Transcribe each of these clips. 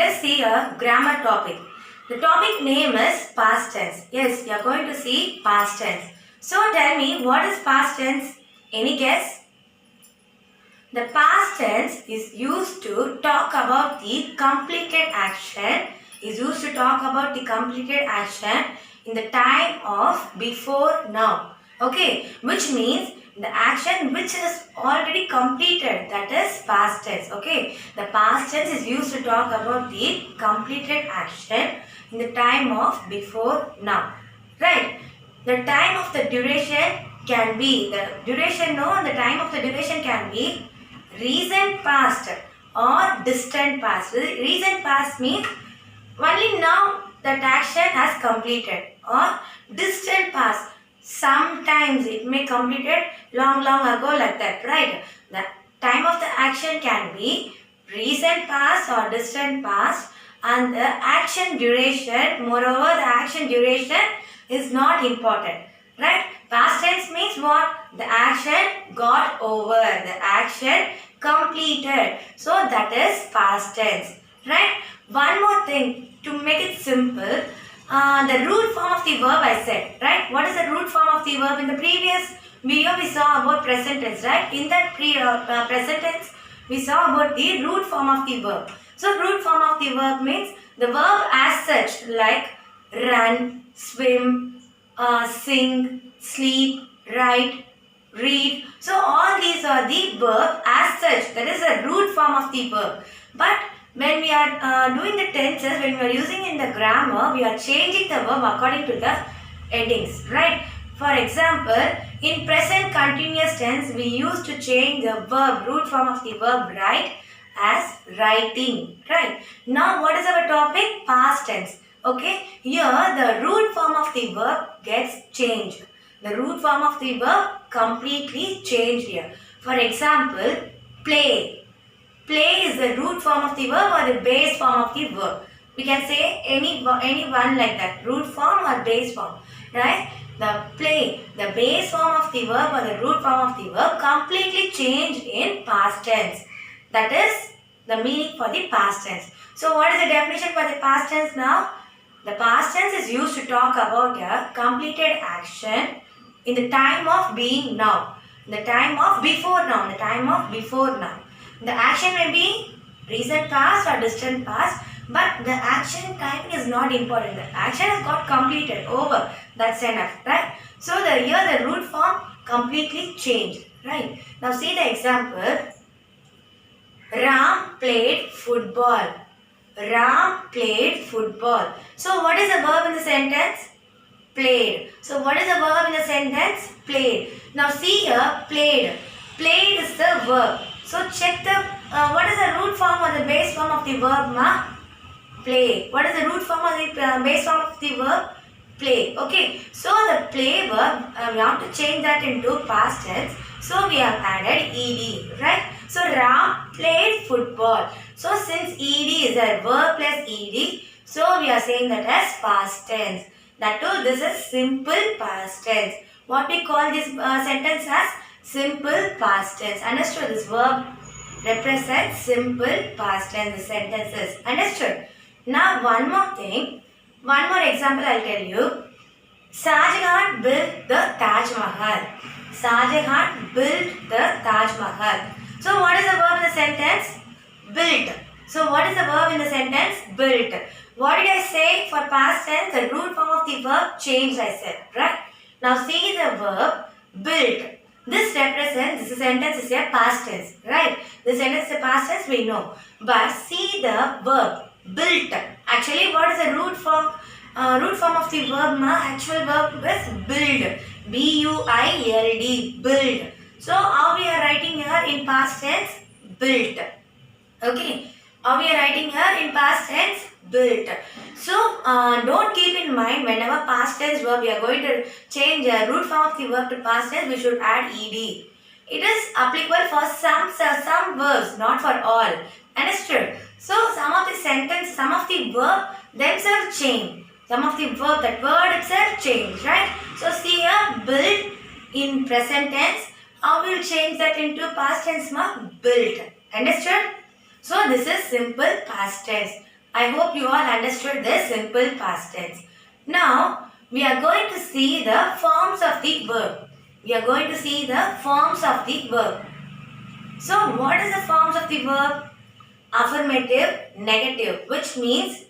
let's see a grammar topic. The topic name is past tense. Yes, you are going to see past tense. So tell me, what is past tense? Any guess? The past tense is used to talk about the completed action. Is used to talk about the completed action in the time of before now. Okay, which means the action which is already completed, that is past tense. Okay, the past tense is used to talk about the completed action in the time of before now. Right? The time of the duration can be, the time of the duration can be recent past or distant past. Recent past means only now that action has completed, or distant past, sometimes it may completed long ago, like that, right? The time of the action can be recent past or distant past, and the action duration, moreover the action duration is not important, right? Past tense means what? The action got over, the action completed. So that is past tense, right? One more thing to make it simple, the root form of the verb I said, right? What is the root form of the verb? In the previous video we saw about present tense, right? In that present tense we saw about the root form of the verb. So root form of the verb means the verb as such, like run, swim, sing, sleep, write, read. So all these are the verb as such. That is the root form of the verb. But when we are doing the tenses, when we are using in the grammar, we are changing the verb according to the headings, right? For example, in present continuous tense, we used to change the verb, root form of the verb write as writing, right? Now what is our topic? Past tense. Okay, here the root form of the verb gets changed. The root form of the verb completely changed here. For example, play. Play is the root form of the verb or the base form of the verb. We can say any one like that, root form or base form, right? The play, the base form of the verb or the root form of the verb completely changed in past tense. That is the meaning for the past tense. So what is the definition for the past tense now? The past tense is used to talk about a completed action in the time of being now, in the time of before now, in the time of before now. The action may be recent past or distant past, but the action time is not important. The action has got completed, over. That's enough, right? So here the root form completely changed, right? Now see the example. Ram played football. Ram played football. So what is the verb in the sentence? Played. So what is the verb in the sentence? Played. Now see here, played. Played is the verb. So check the, what is the root form or the base form of the verb, ma? Play. What is the root form or the base form of the verb? Play. Okay. So the play verb, we have to change that into past tense. So we have added ed, right? So Ram played football. So since ed is a verb plus ed, so we are saying that as past tense. That too, this is simple past tense. What we call this sentence as simple past tense. Understood? This verb represents simple past tense. The sentences. Understood? Now one more thing. One more example I'll tell you. Shahjahan built the Taj Mahal. Shahjahan built the Taj Mahal. So what is the verb in the sentence? Built. So what is the verb in the sentence? Built. What did I say for past tense? The root form of the verb changed, I said, right? Now see the verb built. This represents, this sentence is a past tense, right? This sentence is a past tense, we know. But see the verb built. Actually, what is the root form? Root form of the verb, actual verb is build. B-U-I-L-D, build. So how we are writing here in past tense? Built. Okay. How we are writing here in past tense? Built. So don't keep in mind, whenever past tense verb we are going to change the root form of the verb to past tense, we should add ed. It is applicable for some verbs, not for all. Understood? So some of the sentence, some of the verb themselves change. Some of the verb, that word itself change, right? So see here, built in present tense. How we will change that into past tense? Built. Understood? So this is simple past tense. I hope you all understood this simple past tense. Now, we are going to see the forms of the verb. We are going to see the forms of the verb. So, what is the forms of the verb? Affirmative, negative, which means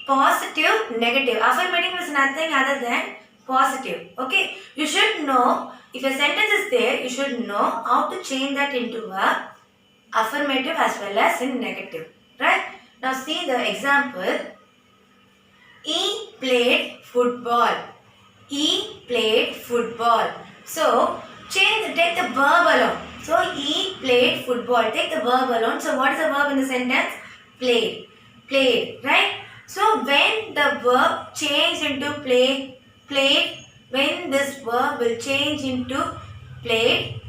positive, negative. Affirmative is nothing other than positive. Okay, you should know, if a sentence is there, you should know how to change that into a affirmative as well as in negative. Right? Now see the example. He played football. He played football. So take the verb alone. So he played football. Take the verb alone. So what is the verb in the sentence? Played. Played. Right? So when the verb changed into played, when this verb will change into played,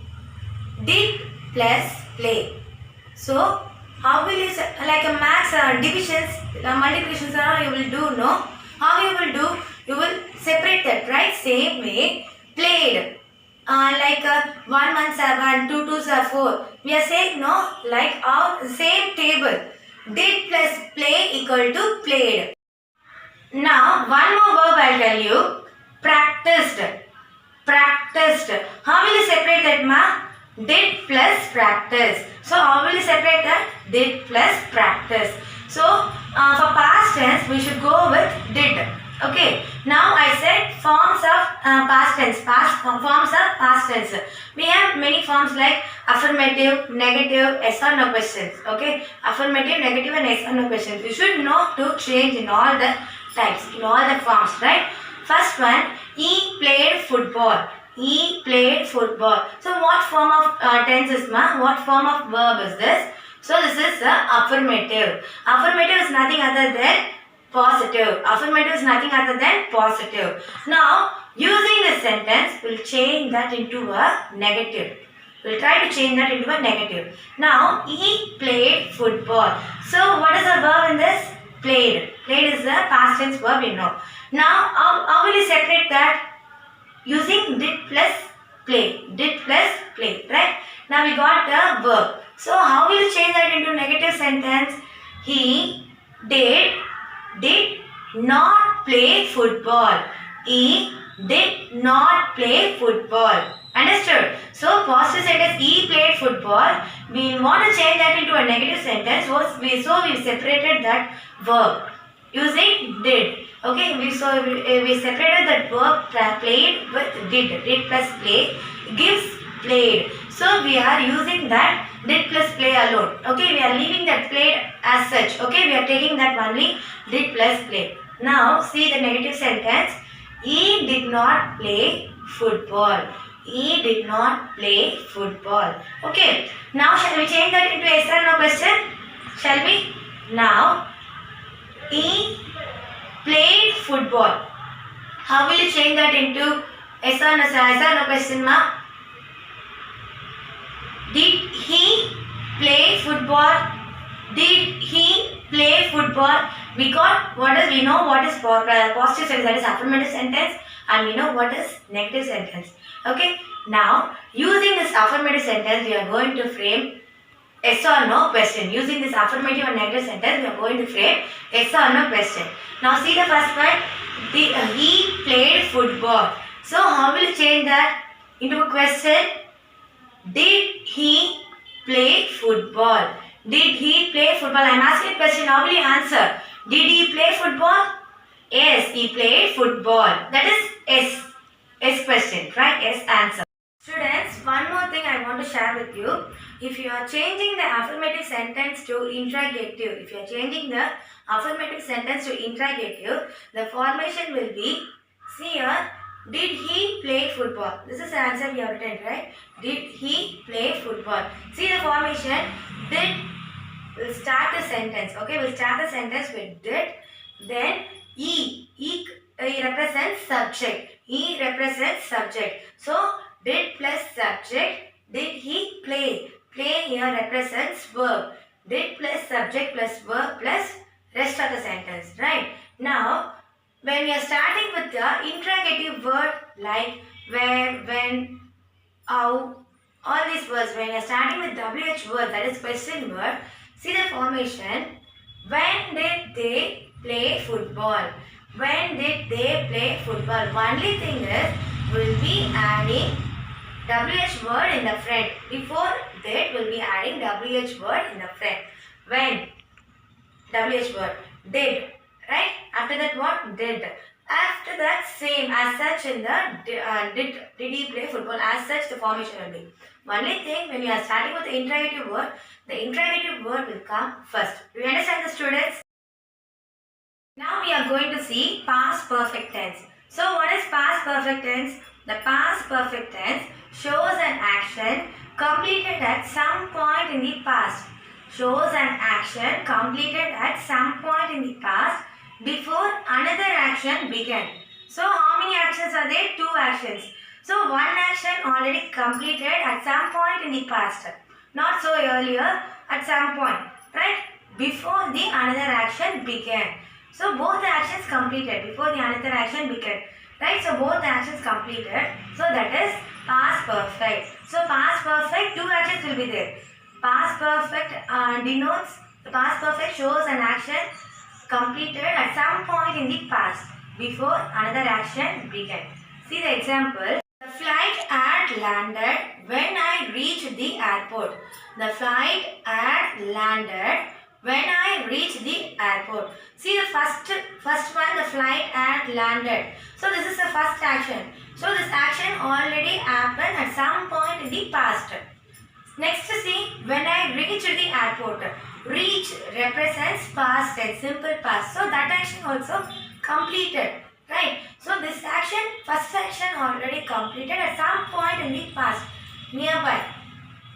did plus play. So how will you, like a maths divisions, multiplications you will do, no? How you will do? You will separate that, right? Same way, played. 1 1 7, 2 2 4. We are saying no, like our same table. Did plus play equal to played. Now one more verb I'll tell you. Practiced. Practiced. How will you separate that, ma? Did plus practice. So how will you separate that? Did plus practice. So for past tense we should go with did. Okay. Now I said forms of past tense. Forms of past tense. We have many forms like affirmative, negative, yes or no questions. Okay. Affirmative, negative and yes or no questions. You should know to change in all the types, in all the forms, right? First one, he played football. He played football. So what form of tense is ma? What form of verb is this? So this is the affirmative. Affirmative is nothing other than positive. Affirmative is nothing other than positive. Now using this sentence, we'll change that into a negative. We'll try to change that into a negative. Now he played football. So what is the verb in this? Played. Played is the past tense verb, you know. Now how will you separate that? Using did plus play. Did plus play. Right? Now we got the verb. So how will you change that into negative sentence? He did not play football. He did not play football. Understood? So positive sentence, he played football. We want to change that into a negative sentence. So we separated that verb using did. Okay, we separated that verb played with did. Did plus play gives played. So we are using that did plus play alone. Okay, we are leaving that played as such. Okay, we are taking that only did plus play. Now see the negative sentence. He did not play football. He did not play football. Okay, now shall we change that into yes or no question? Shall we? Now he played football. How will you change that into yes or no question, ma? Did he play football? Did he play football? We got we know what is positive sentence, that is affirmative sentence, and we know what is negative sentence. Okay. Now using this affirmative sentence, we are going to frame yes or no question. Using this affirmative and negative sentence, we are going to frame yes or no question. Now see the first one. He played football. So how will you change that into a question? Did he play football? Did he play football? I am asking a question. How will you answer? Did he play football? Yes, he played football. That is yes. Yes question, right? Yes answer. Students, one more thing I want to share with you. If you are changing the affirmative sentence to interrogative, the formation will be, see here, did he play football? This is the answer we have written, right? Did he play football? See the formation, did, we'll start the sentence, okay? We'll start the sentence with did, then he represents subject. He represents subject. So, did plus subject, did he play? Play here represents verb. Did plus subject plus verb plus rest of the sentence, right? Now, when we are starting with the interrogative word like where, when, how, all these words, when you are starting with WH word, that is question word, see the formation. When did they play football? When did they play football? Only thing is, we'll be adding WH word in the front. Before that, we'll be adding WH word in the front. When? WH word. Did. Right? After that, what? Did. After that, same as such in the did he play football? As such, the formation will be. Only thing, when you are starting with the interrogative word, the interrogative word will come first. Do you understand, the students? Now we are going to see past perfect tense. So what is past perfect tense? The past perfect tense shows an action completed at some point in the past. Shows an action completed at some point in the past before another action began. So how many actions are there? Two actions. So one action already completed at some point in the past. Not so earlier, at some point. Right? Before the another action began. So both the actions completed before the another action began. Right? So both the actions completed. So that is past perfect. So past perfect, two actions will be there. Past perfect denotes, the past perfect shows an action completed at some point in the past before another action began. See the example. The flight had landed when I reached the airport. The flight had landed when I reached the airport. See the first one, the flight had landed. So this is the first action. So this action already happened at some point in the past. Next see, when I reached the airport. Reach represents past tense, simple past. So that action also completed. Right? So this action, first action already completed at some point in the past, nearby.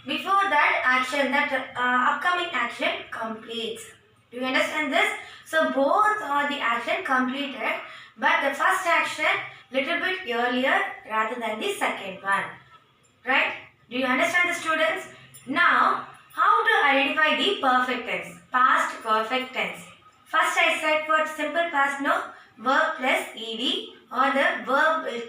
Before that action, that upcoming action completes. Do you understand this? So both are the action completed, but the first action little bit earlier rather than the second one. Right? Do you understand the students? Now, how to identify the perfect tense? Past perfect tense. First I said for simple past, no, verb plus ed or the verb will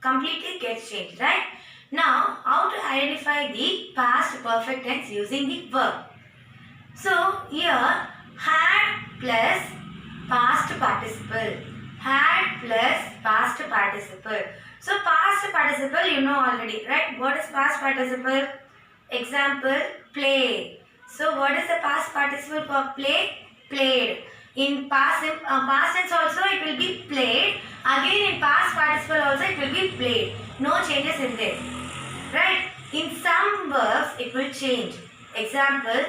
completely get changed, right? Now, how to identify the past perfect tense using the verb? So, here, had plus past participle. Had plus past participle. So, past participle you know already, right? What is past participle? Example, play. So, what is the past participle for play? Played. In past tense also it will be played. Again in past participle also it will be played. No changes in there. Right? In some verbs it will change. Example,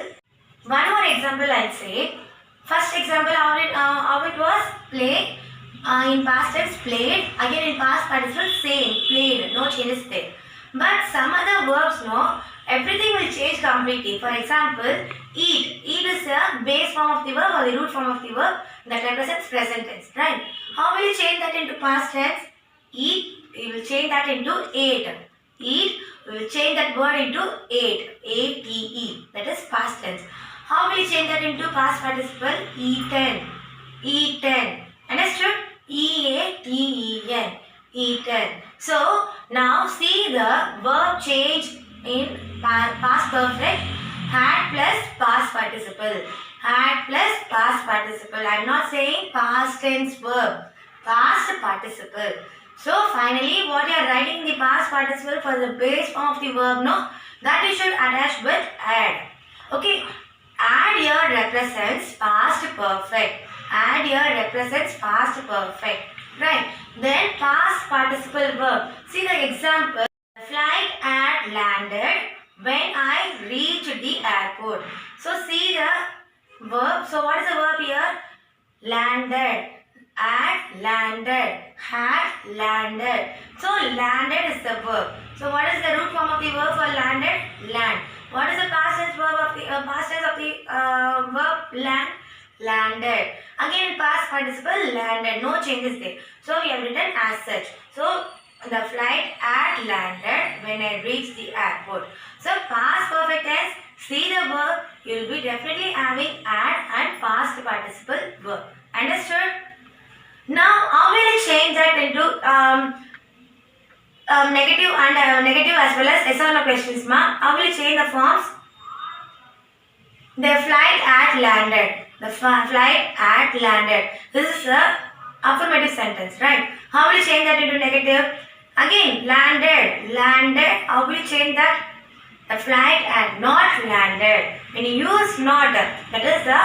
one more example I'll say. First example how it was? Play. In past tense played. Again in past participle same. Played. No changes there. But some other verbs no. Everything will change completely. For example, eat. Eat is the base form of the verb or the root form of the verb that represents present tense, right? How will you change that into past tense? Eat, we will change that into ate. Eat, we will change that word into ate. A-T-E. That is past tense. How will you change that into past participle? Eaten. Eaten. Understood? E-A-T-E-N. Eaten. So, now see the verb change in past perfect. Had plus past participle. Had plus past participle. I am not saying past tense verb. Past participle. So finally what you are writing in the past participle for the base form of the verb, no? That you should attach with add. Okay. Add here represents past perfect. Add here represents past perfect. Right. Then past participle verb. See the example. The flight had landed when I reached the airport. So see the verb. So what is the verb here? Landed. Had landed. Had landed. So landed is the verb. So what is the root form of the verb for landed? Land. What is the past tense verb of the verb land? Landed. Again past participle landed. No changes there. So we have written as such. So the flight had landed when I reached the airport. So past perfect tense, see the verb, you will be definitely having add and past participle verb. Understood? Now how will you change that into negative and negative as well as yes or no questions mark? How will you change the forms? The flight had landed. The flight had landed. This is a affirmative sentence, right? How will you change that into negative? Again, landed. How will you change that? The flight had not landed. When you use not, that is the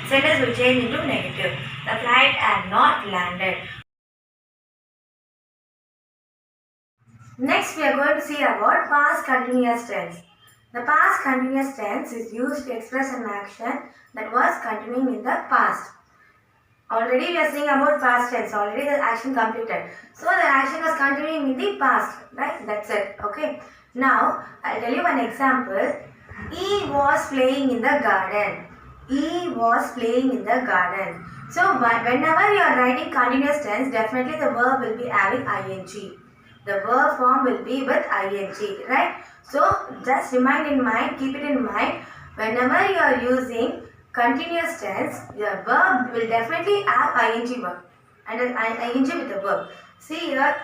sentence will change into negative. The flight had not landed. Next, we are going to see about past continuous tense. The past continuous tense is used to express an action that was continuing in the past. Already we are seeing about past tense. Already the action completed. So the action was continuing in the past. Right? That's it. Okay. Now, I'll tell you one example. He was playing in the garden. He was playing in the garden. So, whenever you are writing continuous tense, definitely the verb will be having ing. The verb form will be with ing, right? So, just keep it in mind, whenever you are using continuous tense, your verb will definitely have ing verb and ing with the verb. See here,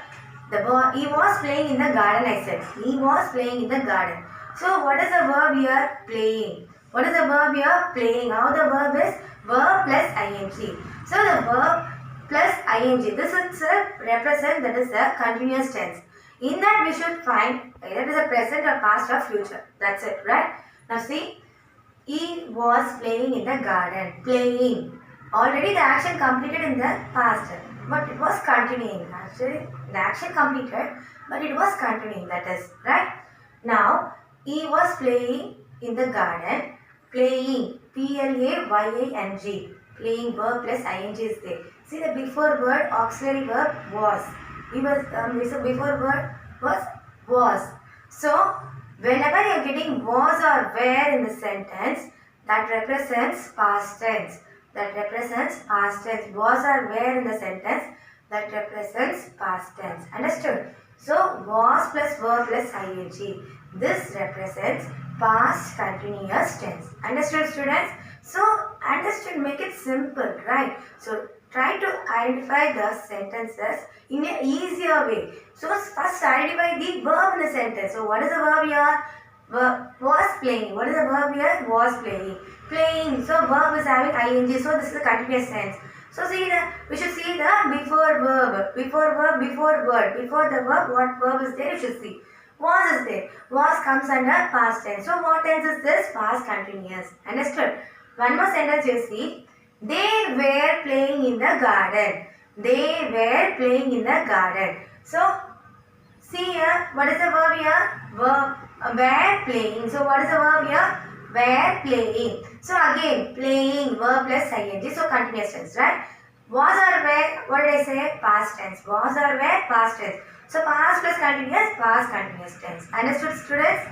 he was playing in the garden, I said. He was playing in the garden. So, what is the verb here? Playing. What is the verb here? Playing. How the verb is? Verb plus ing. So, the verb plus ing. This itself represents that is the continuous tense. In that we should find either it is a present or past or future. That's it, right? Now see, he was playing in the garden. Playing. Already the action completed in the past, but it was continuing. Actually, the action completed, but it was continuing. That is, right? Now, he was playing in the garden. Playing. P-L-A-Y-A-N-G. Playing verb plus ing is there. See the before word auxiliary verb was. Before word was. So whenever you are getting was or were in the sentence, that represents past tense. That represents past tense. Was or were in the sentence, that represents past tense. Understood? So was plus verb plus ing. This represents past continuous tense. Understood, students? So, understood, make it simple, right? So, try to identify the sentences in an easier way. So, first identify the verb in the sentence. So, what is the verb here? Was playing. What is the verb here? Was playing. Playing. So, verb is having ing. So, this is a continuous tense. So, we should see the before verb. Before verb, before word. Before the verb, what verb is there? You should see. Was is there. Was comes under past tense. So, what tense is this? Past continuous. Understood? One more sentence you see. They were playing in the garden. They were playing in the garden. So, see here, what is the verb here? Verb, were playing. So, what is the verb here? Were playing. So, again, playing, verb plus ing. So, continuous tense, right? Was or were, what did I say? Past tense. Was or were, past tense. So, past plus continuous tense. Understood, students?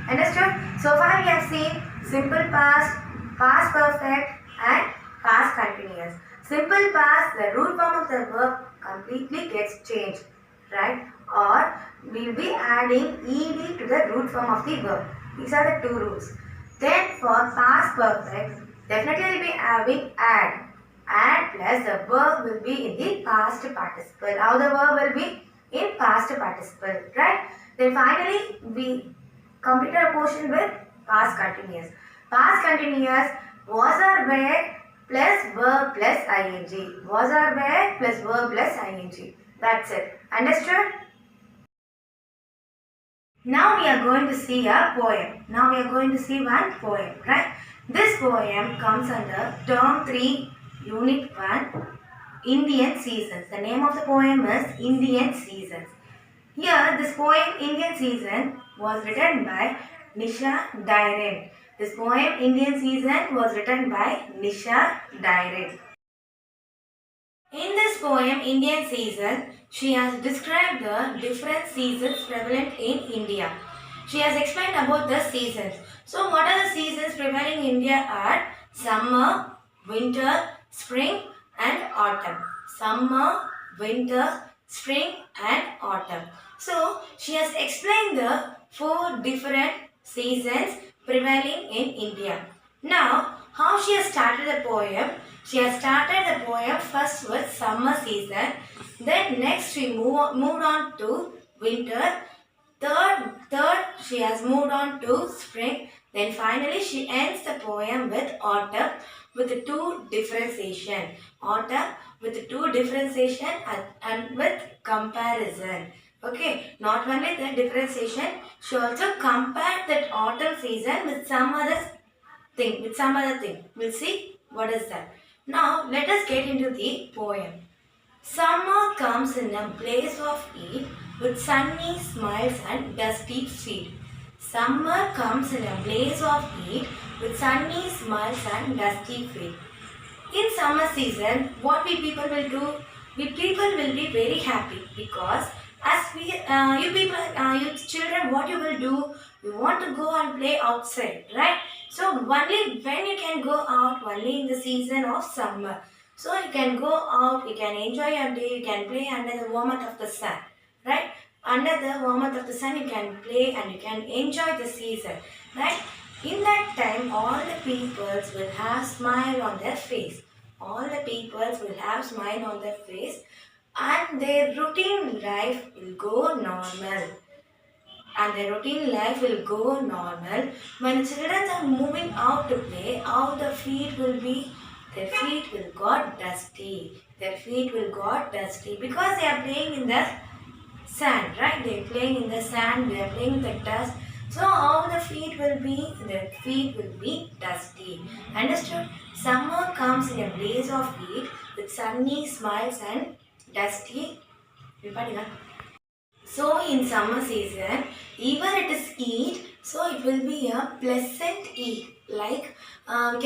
Understood? So far, we have seen simple past, past perfect and past continuous. Simple past, the root form of the verb completely gets changed, right? Or we will be adding ed to the root form of the verb. These are the two rules. Then for past perfect, definitely we will be having add. Add plus the verb will be in the past participle. How the verb will be? In past participle, right? Then finally, we completed a portion with past continuous. Past continuous was or were plus verb plus ing. Was or were plus verb plus ing. That's it. Understood? Now we are going to see a poem. Now we are going to see one poem, right? This poem comes under Term 3, Unit 1, Indian Seasons. The name of the poem is Indian Seasons. Here, this poem Indian Season was written by Nisha Dairen. This poem Indian Season was written by Nisha Dairen. In this poem Indian Season, she has described the different seasons prevalent in India. She has explained about the seasons. So what are the seasons prevailing in India are summer, winter, spring and autumn. Summer, winter, spring and autumn. So she has explained the 4 different seasons prevailing in India. Now, how she has started the poem? She has started the poem first with summer season. Then next she moved on to winter. Third she has moved on to spring. Then finally she ends the poem with autumn. with two differentiation. Autumn with two differentiation and with comparison. Okay, not only the differentiation, she also compare that autumn season with some other thing. We'll see what is that. Now let us get into the poem. Summer comes in a blaze of heat with sunny smiles and dusty feet. Summer comes in a blaze of heat with sunny smiles and dusty feet. In summer season, what we people will do? We people will be very happy because as you people, you children, what you will do? You want to go and play outside, right? So only when you can go out, only in the season of summer. So you can go out, you can enjoy your day, you can play under the warmth of the sun, right? Under the warmth of the sun, you can play and you can enjoy the season, right? In that time, all the peoples will have smile on their face. All the peoples will have smile on their face and their routine life will go normal. And their routine life will go normal. When children are moving out to play, how the feet will be? Their feet will got dusty. Their feet will got dusty because they are playing in the sand, right? They are playing in the sand, they are playing in the dust. So how the feet will be? Their feet will be dusty. Understood? Summer comes in a blaze of heat with sunny smiles and dusty. So in summer season, even it is heat, so it will be a pleasant heat. Like we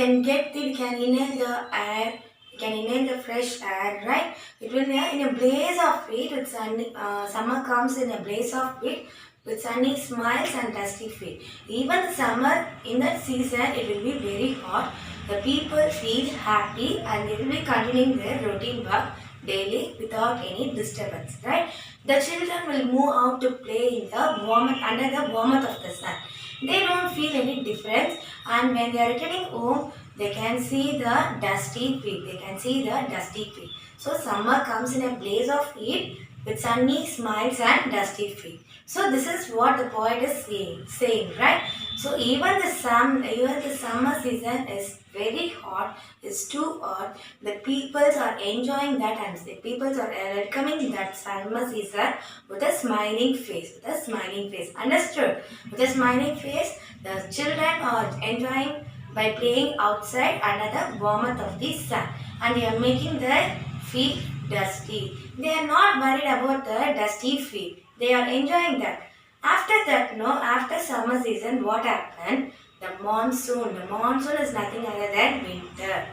can inhale the air, we can inhale the fresh air, right? It will be in a blaze of heat with sunny. Summer comes in a blaze of heat with sunny smiles and dusty feet. Even the summer in that season, it will be very hot. The people feel happy and they will be continuing their routine work daily without any disturbance, right? The children will move out to play in the warmth under the warmth of the sun. They don't feel any difference, and when they are returning home, they can see the dusty feet. They can see the dusty feet. So summer comes in a blaze of heat with sunny smiles and dusty feet. So this is what the poet is saying, right? So even the summer season is very hot, is too hot. The peoples are enjoying that and the peoples are welcoming that summer season with a smiling face. With a smiling face. Understood? With a smiling face, the children are enjoying by playing outside under the warmth of the sun. And they are making their feet dusty. They are not worried about the dusty feet. They are enjoying that. After summer season, what happened? The monsoon. The monsoon is nothing other than winter.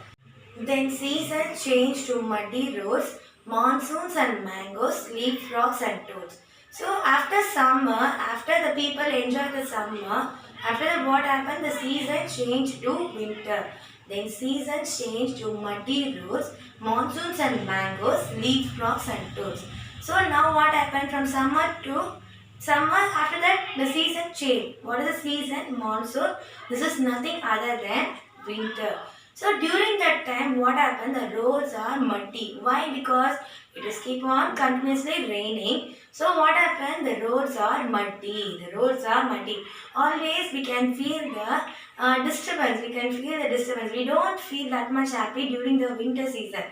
Then season changed to muddy roads, monsoons and mangoes, leapfrogs and toads. So after summer, after the people enjoy the summer, after that what happened? The season changed to winter. Then season changed to muddy roads, monsoons and mangoes, leapfrogs and toads. So now what happened from summer to summer? After that the season changed. What is the season? Monsoon. This is nothing other than winter. So during that time what happened? The roads are muddy. Why? Because it is keep on continuously raining. So what happened? The roads are muddy. The roads are muddy. Always we can feel the disturbance. We can feel the disturbance. We don't feel that much happy during the winter season.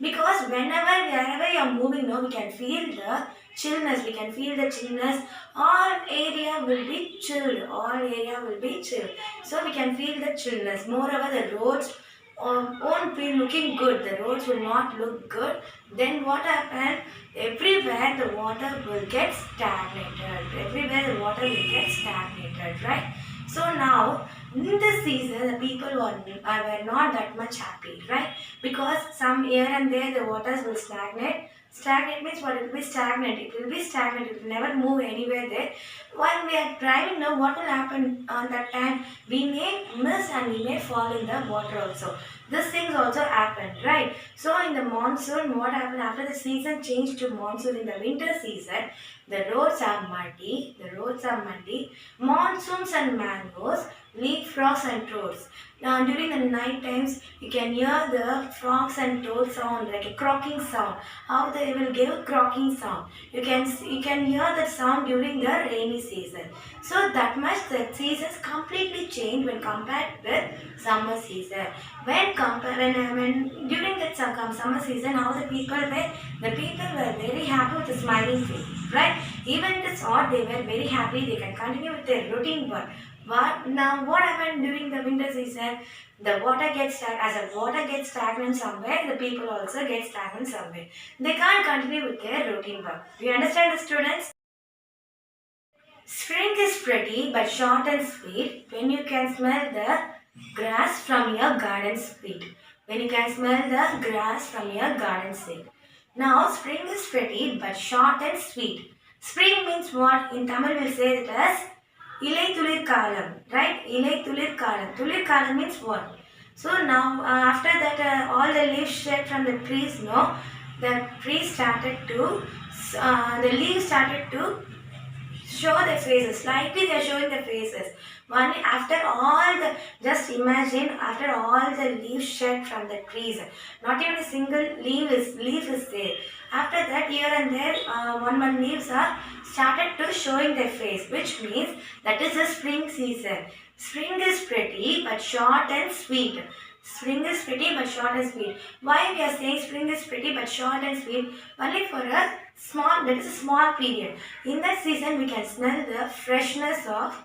Because wherever you are moving, we can feel the chillness. We can feel the chillness. All area will be chilled. All area will be chilled. So we can feel the chillness. Moreover, the roads won't be looking good. The roads will not look good. Then what happened? Everywhere the water will get stagnated. Everywhere the water will get stagnated, right? So now, in this season, the people were not that much happy, right? Because some here and there the waters will stagnate. Stagnate means what? It will be stagnant. It will be stagnant. It will never move anywhere there. While we are driving now, what will happen on that time? We may miss and we may fall in the water also. These things also happen, right? So in the monsoon, what happened after the season changed to monsoon in the winter season? The roads are muddy. The roads are muddy. Monsoons and mangoes, leapfrogs and toads. Now during the night times, you can hear the frogs and toads sound like a croaking sound. How they will give a croaking sound. You can hear that sound during the rainy season. So that much the seasons completely change when compared with summer season. When when during that summer season, how the people were very happy with the smiling face, right? Even if it's hot, they were very happy. They can continue with their routine work. What happened during the winter season? The water gets stagnant. As the water gets stagnant somewhere, the people also get stagnant somewhere. They can't continue with their routine work. Do you understand, the students? Spring is pretty but short and sweet when you can smell the grass from your garden sweet. When you can smell the grass from your garden sweet. Now, spring is pretty but short and sweet. Spring means what? In Tamil we'll say it as Ilai Tulir Kalam, right? Ilai Tulir Kalam. Tulir Kalam means what? So now, after that, all the leaves shed from the trees, no? The trees started to, the leaves started to show their faces. Slightly they are showing their faces. Only after all the, just imagine, after all the leaves shed from the trees, not even a single leaf is there. After that, here and there, one leaves are started to showing their face, which means that is the spring season. Spring is pretty but short and sweet. Spring is pretty but short and sweet. Why we are saying spring is pretty but short and sweet? Only for a small period. In that season, we can smell the freshness of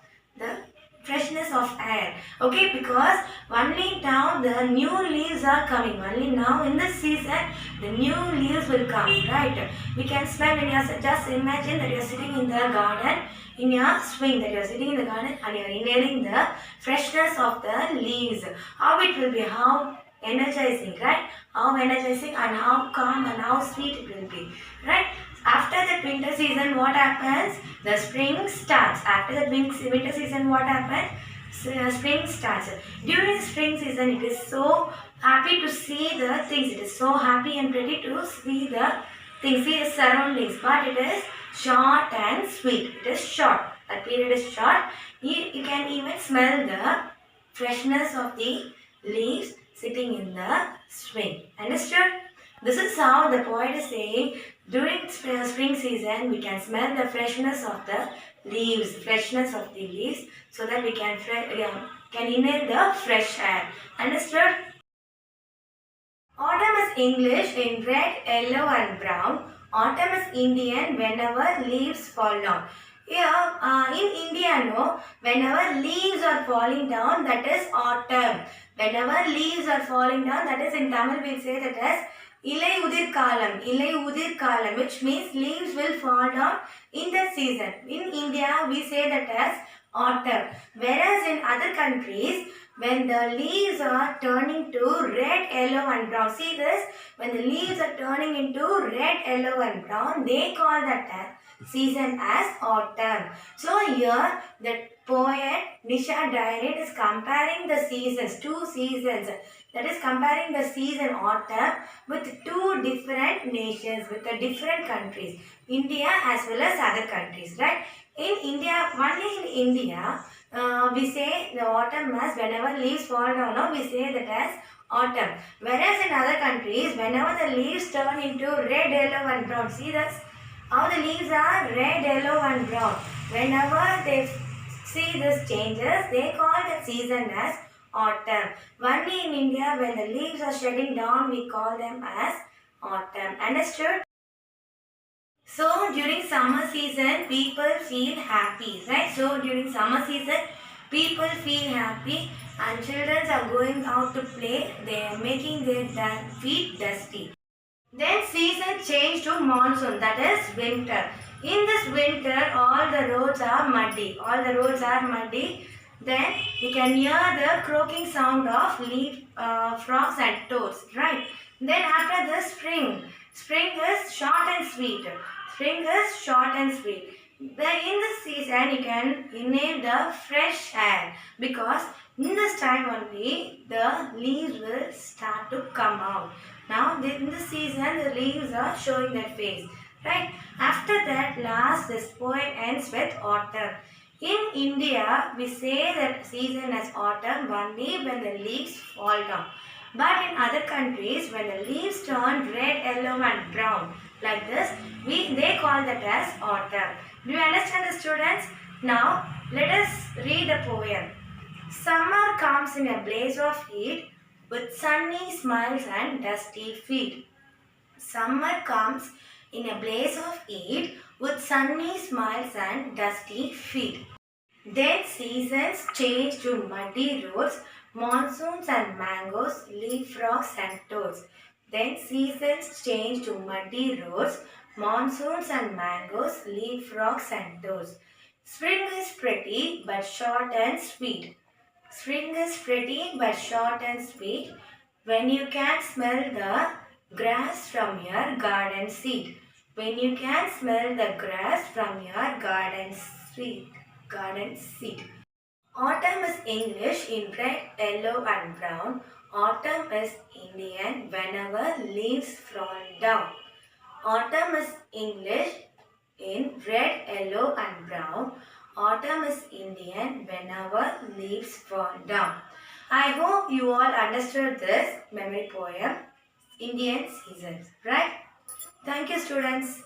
air. Okay, because only now the new leaves are coming. Only now in this season, the new leaves will come. Right? We can smell when you are, just imagine that you are sitting in the garden, in your swing, that you are sitting in the garden and you are inhaling the freshness of the leaves. How it will be, how energizing, right? How energizing and how calm and how sweet it will be, right? After the winter season, what happens? The spring starts. After the winter season, what happens? Spring starts. During the spring season, it is so happy to see the things. It is so happy and pretty to see the things, see the surroundings. But it is short and sweet. It is short. That period is short. You can even smell the freshness of the leaves sitting in the swing. Understood? This is how the poet is saying, during spring season, we can smell the freshness of the leaves, so that we can inhale the fresh air. Understood? Autumn is English in red, yellow and brown. Autumn is Indian whenever leaves fall down. Here, in India, no, whenever leaves are falling down, that is autumn. Whenever leaves are falling down, that is in Tamil, we'll say that as Ilai Udir Kalam, which means leaves will fall down in the season. In India, we say that as autumn. Whereas in other countries, when the leaves are turning to red, yellow and brown. See this? When the leaves are turning into red, yellow and brown, they call that season as autumn. So here, the poet Nisha Dairin is comparing the seasons, two seasons. That is comparing the season autumn with two different nations, with the different countries. India as well as other countries, right? In India, only in India, we say the autumn as whenever leaves fall down, no, we say that as autumn. Whereas in other countries, whenever the leaves turn into red, yellow and brown, see this? How the leaves are red, yellow and brown. Whenever they see this changes, they call the season as autumn. Only in India, when the leaves are shedding down, we call them as autumn. Understood? So during summer season, people feel happy, right? So during summer season, people feel happy and children are going out to play. They are making their feet dusty. Then season change to monsoon, that is winter. In this winter, all the roads are muddy. Then you can hear the croaking sound of frogs and toads, right? Then after the spring is short and sweet. Then in this season, you can inhale the fresh air because in this time only the leaves will start to come out. Now in this season, the leaves are showing their face, right? After that, this poem ends with autumn. In India, we say that season as autumn only when the leaves fall down. But in other countries, when the leaves turn red, yellow and brown, like this, they call that as autumn. Do you understand, the students? Now, let us read the poem. Summer comes in a blaze of heat. with sunny smiles and dusty feet. Summer comes in a blaze of heat with sunny smiles and dusty feet. Then seasons change to muddy roads, monsoons and mangoes, leapfrogs and toads. Then seasons change to muddy roads, monsoons and mangoes, leapfrogs and toads. Spring is pretty but short and sweet. Spring is pretty but short and sweet when you can smell the grass from your garden seat. When you can smell the grass from your garden seat. Autumn is English in red, yellow and brown. Autumn is Indian whenever leaves fall down. Autumn is English in red, yellow and brown. Autumn is Indian whenever leaves fall down. I hope you all understood this memory poem, Indian seasons, right? Thank you, students.